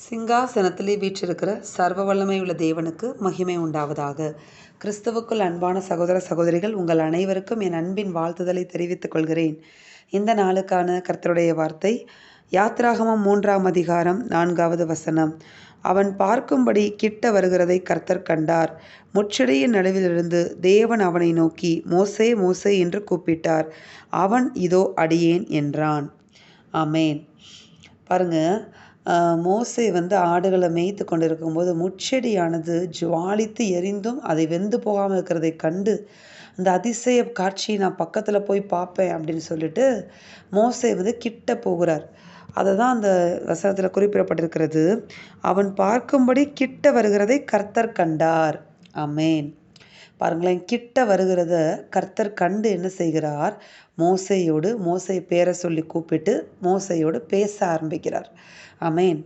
சிங்காசனத்திலே வீற்றிருக்கிற சர்வ வல்லமையுள்ள தேவனுக்கு மகிமை உண்டாவதாக. கிறிஸ்துவுக்குள் அன்பான சகோதர சகோதரிகள், உங்கள் அனைவருக்கும் என் அன்பின் வாழ்த்துதலை தெரிவித்துக் கொள்கிறேன். இந்த நாளுக்கான கர்த்தருடைய வார்த்தை யாத்திராகமம் 3ஆம் அதிகாரம் 4வது வசனம். அவன் பார்க்கும்படி கிட்ட வருகிறதை கர்த்தர் கண்டார். முச்செடியின் நடுவிலிருந்து தேவன் அவனை நோக்கி, மோசே மோசே என்று கூப்பிட்டார். அவன், இதோ அடியேன் என்றான். ஆமேன். பாருங்க, மோசே ஆடுகளை மேய்த்து கொண்டிருக்கும்போது முட்செடியானது ஜுவாலித்து எரிந்தும் அதை வெந்து போகாமல் இருக்கிறதை கண்டு, அந்த அதிசய காட்சியை நான் பக்கத்தில் போய் பார்ப்பேன் அப்படின்னு சொல்லிட்டு மோசே கிட்ட போகிறார். அதை தான் அந்த வசனத்தில் குறிப்பிடப்பட்டிருக்கிறது. அவன் பார்க்கும்படி கிட்ட வருகிறதை கர்த்தர் கண்டார். ஆமேன். பாருங்களேன், கிட்ட வருகிறத கர்த்தர் கண்டு என்ன செய்கிறார்? மோசே பேரை சொல்லி கூப்பிட்டு மோசையோடு பேச ஆரம்பிக்கிறார். ஆமேன்.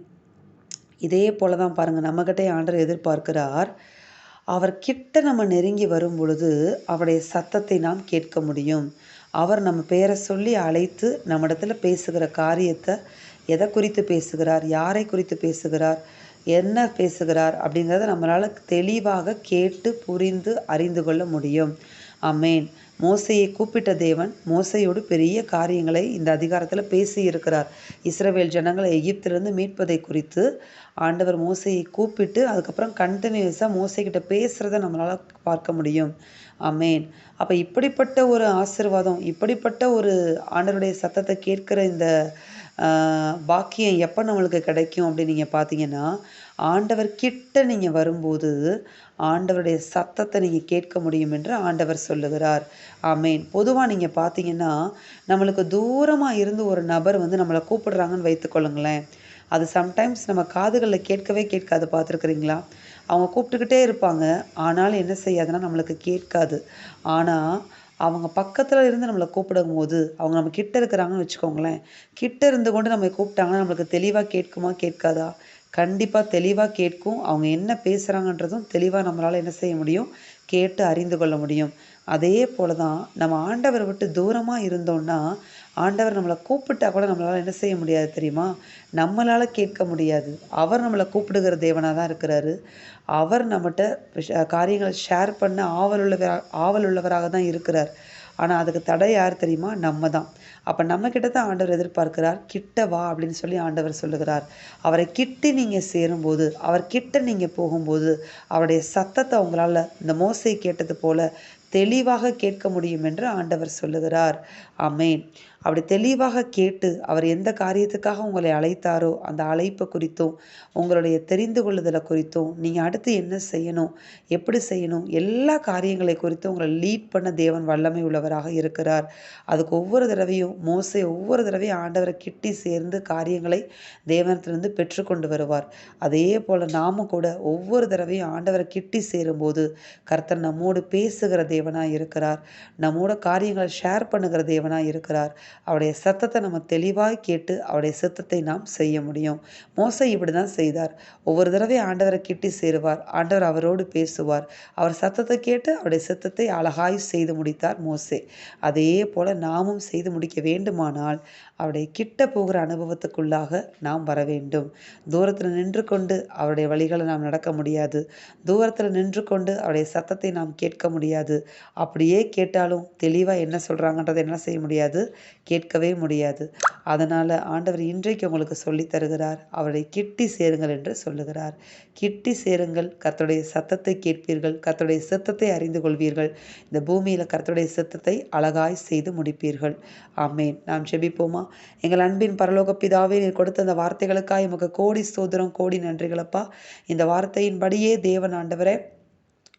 இதே போல தான் பாருங்கள், நம்மகிட்டே ஆண்டவர் எதிர்பார்க்கிறார். அவர் கிட்ட நம்ம நெருங்கி வரும் பொழுது அவருடைய சத்தத்தை நாம் கேட்க முடியும். அவர் நம்ம பேரை சொல்லி அழைத்து நம்மிடத்துல பேசுகிற காரியத்தை, எதை குறித்து பேசுகிறார், யாரை குறித்து பேசுகிறார், என்ன பேசுகிறார் அப்படிங்கிறத நம்மளால் தெளிவாக கேட்டு புரிந்து அறிந்து கொள்ள முடியும். ஆமேன். மோசையை கூப்பிட்ட தேவன் மோசையோடு பெரிய காரியங்களை இந்த அதிகாரத்தில் பேசி இருக்கிறார். இஸ்ரவேல் ஜனங்களை எகிப்திலிருந்து மீட்பதை குறித்து ஆண்டவர் மோசையை கூப்பிட்டு அதுக்கப்புறம் கண்டினியூஸாக மோசைக்கிட்ட பேசுகிறத நம்மளால் பார்க்க முடியும். ஆமேன். அப்போ இப்படிப்பட்ட ஒரு ஆசீர்வாதம், இப்படிப்பட்ட ஒரு ஆண்டவருடைய சத்தத்தை கேட்கிற இந்த பாக்கியம் எப்போ நம்மளுக்கு கிடைக்கும் அப்படின்னு நீங்கள் பார்த்தீங்கன்னா, ஆண்டவர் கிட்ட நீங்கள் வரும்போது ஆண்டவருடைய சத்தத்தை நீங்கள் கேட்க முடியும் என்று ஆண்டவர் சொல்லுகிறார். ஆமேன். பொதுவாக நீங்கள் பார்த்தீங்கன்னா, நம்மளுக்கு தூரமாக இருந்து ஒரு நபர் நம்மளை கூப்பிடுறாங்கன்னு வைத்துக்கொள்ளுங்களேன். அது சம்டைம்ஸ் நம்ம காதுகளில் கேட்கவே கேட்காது. பார்த்துருக்குறீங்களா? அவங்க கூப்பிட்டுக்கிட்டே இருப்பாங்க, ஆனாலும் என்ன செய்யாதுன்னா நம்மளுக்கு கேட்காது. ஆனால் அவங்க பக்கத்தில் இருந்து நம்மளை கூப்பிடும்போது, அவங்க நம்ம கிட்ட இருக்கிறாங்கன்னு வச்சுக்கோங்களேன், கிட்ட இருந்து கொண்டு நம்ம கூப்பிட்டாங்கன்னா நம்மளுக்கு தெளிவாக கேட்குமா கேட்காதா? கண்டிப்பாக தெளிவாக கேட்கும். அவங்க என்ன பேசுகிறாங்கன்றதும் தெளிவாக நம்மளால் என்ன செய்ய முடியும்? கேட்டு அறிந்து கொள்ள முடியும். அதே போல தான் நம்ம ஆண்டவரை விட்டு தூரமாக இருந்தோம்னா, ஆண்டவர் நம்மளை கூப்பிட்டா கூட நம்மளால் என்ன செய்ய முடியாது தெரியுமா? நம்மளால் கேட்க முடியாது. அவர் நம்மளை கூப்பிடுகிற தேவனாக தான் இருக்கிறாரு. அவர் நம்மகிட்ட காரியங்களை ஷேர் பண்ண ஆவல் உள்ளவராக தான் இருக்கிறார். ஆனால் அதுக்கு தடை யார் தெரியுமா? நம்ம தான். அப்போ நம்மக்கிட்ட தான் ஆண்டவர் எதிர்பார்க்கிறார். கிட்ட வா அப்படின்னு சொல்லி ஆண்டவர் சொல்லுகிறார். அவரை கிட்ட நீங்கள் சேரும்போது, அவர் கிட்ட நீங்கள் போகும்போது, அவருடைய சத்தத்தை உங்களால் இந்த மோசை கேட்டது போல தெளிவாக கேட்க முடியும் என்று ஆண்டவர் சொல்லுகிறார். ஆமேன். அப்படி தெளிவாக கேட்டு அவர் எந்த காரியத்துக்காக உங்களை அழைத்தாரோ அந்த அழைப்பு குறித்தும், உங்களுடைய தெரிந்து கொள்ளுதலை குறித்தும், நீங்கள் அடுத்து என்ன செய்யணும், எப்படி செய்யணும், எல்லா காரியங்களை குறித்தும் உங்களை லீட் பண்ண தேவன் வல்லமை உள்ளவராக இருக்கிறார். அதுக்கு ஒவ்வொரு தடவையும் ஆண்டவரை கிட்டி சேர்ந்து காரியங்களை தேவனத்திலிருந்து பெற்றுக்கொண்டு வருவார். அதே போல் நாமும் கூட ஒவ்வொரு தடவையும் ஆண்டவரை கிட்டி சேரும்போது கர்த்தர் நம்மோடு பேசுகிற தேவனாக இருக்கிறார். நம்மோட காரியங்களை ஷேர் பண்ணுகிற தேவனாக இருக்கிறார். அவருடைய சத்தத்தை நம்ம தெளிவாக கேட்டு அவருடைய சித்தத்தை நாம் செய்ய முடியும். மோசே இப்படி தான் செய்தார். ஒவ்வொரு தடவையும் ஆண்டவரை கிட்டி சேருவார். ஆண்டவர் அவரோடு பேசுவார். அவர் சத்தத்தை கேட்டு அவருடைய சித்தத்தை அழகாய் செய்து முடித்தார் மோசே. அதே போல் நாமும் செய்து முடிக்க வேண்டுமானால் அவருடைய கிட்ட போகிற அனுபவத்துக்குள்ளாக நாம் வர வேண்டும். தூரத்தில் நின்று கொண்டு அவருடைய வழிகளை நாம் நடக்க முடியாது. தூரத்தில் நின்று கொண்டு அவருடைய சத்தத்தை நாம் கேட்க முடியாது. அப்படியே கேட்டாலும் தெளிவாக என்ன சொல்கிறாங்கன்றதை என்ன செய்ய முடியாது? கேட்கவே முடியாது. அதனால் ஆண்டவர் இன்றைக்கு உங்களுக்கு சொல்லித் தருகிறார், அவரை கிட்டி சேருங்கள் என்று சொல்லுகிறார். கிட்டி சேருங்கள், கர்த்தருடைய சத்தத்தை கேட்பீர்கள், கர்த்தருடைய சித்தத்தை அறிந்து கொள்வீர்கள். இந்த பூமியில் கர்த்தருடைய சித்தத்தை அழகாய் செய்து முடிப்பீர்கள். ஆமேன். நாம் ஜெபிப்போமா? எங்கள் அன்பின் பரலோக பிதாவே, நீர் கொடுத்த அந்த வார்த்தைகளுக்காக எமக்கு கோடி ஸ்தோத்திரம், கோடி நன்றிகளப்பா. இந்த வார்த்தையின்படியே தேவன் ஆண்டவரே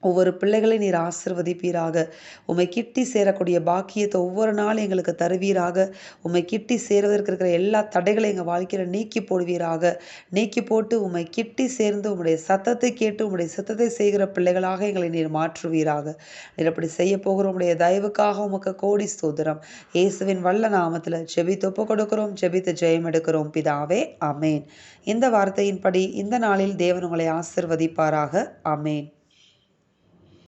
ஒவ்வொரு பிள்ளைகளை நீர் ஆசிர்வதிப்பீராக. உம்மை கிட்டி சேரக்கூடிய பாக்கியத்தை ஒவ்வொரு நாளும் எங்களுக்கு தருவீராக. உம்மை கிட்டி சேருவதற்கு இருக்கிற எல்லா தடைகளை எங்கள் வாழ்க்கையில் நீக்கி போடுவீராக. நீக்கி போட்டு உம்மை கிட்டி சேர்ந்து உம்முடைய சத்தத்தை கேட்டு உம்முடைய சித்தத்தை செய்கிற பிள்ளைகளாக எங்களை நீர் மாற்றுவீராக. நீர் அப்படி செய்ய போகிற உம்முடைய தயவுக்காக உமக்கு கோடி ஸ்தோத்திரம். இயேசுவின் வல்ல நாமத்தில் ஜெபித்து ஒப்பு கொடுக்கிறோம், ஜெபித்து ஜெயம் எடுக்கிறோம் பிதாவே. ஆமேன். இந்த வார்த்தையின்படி இந்த நாளில் தேவன் உங்களை ஆசிர்வதிப்பாராக. ஆமேன்.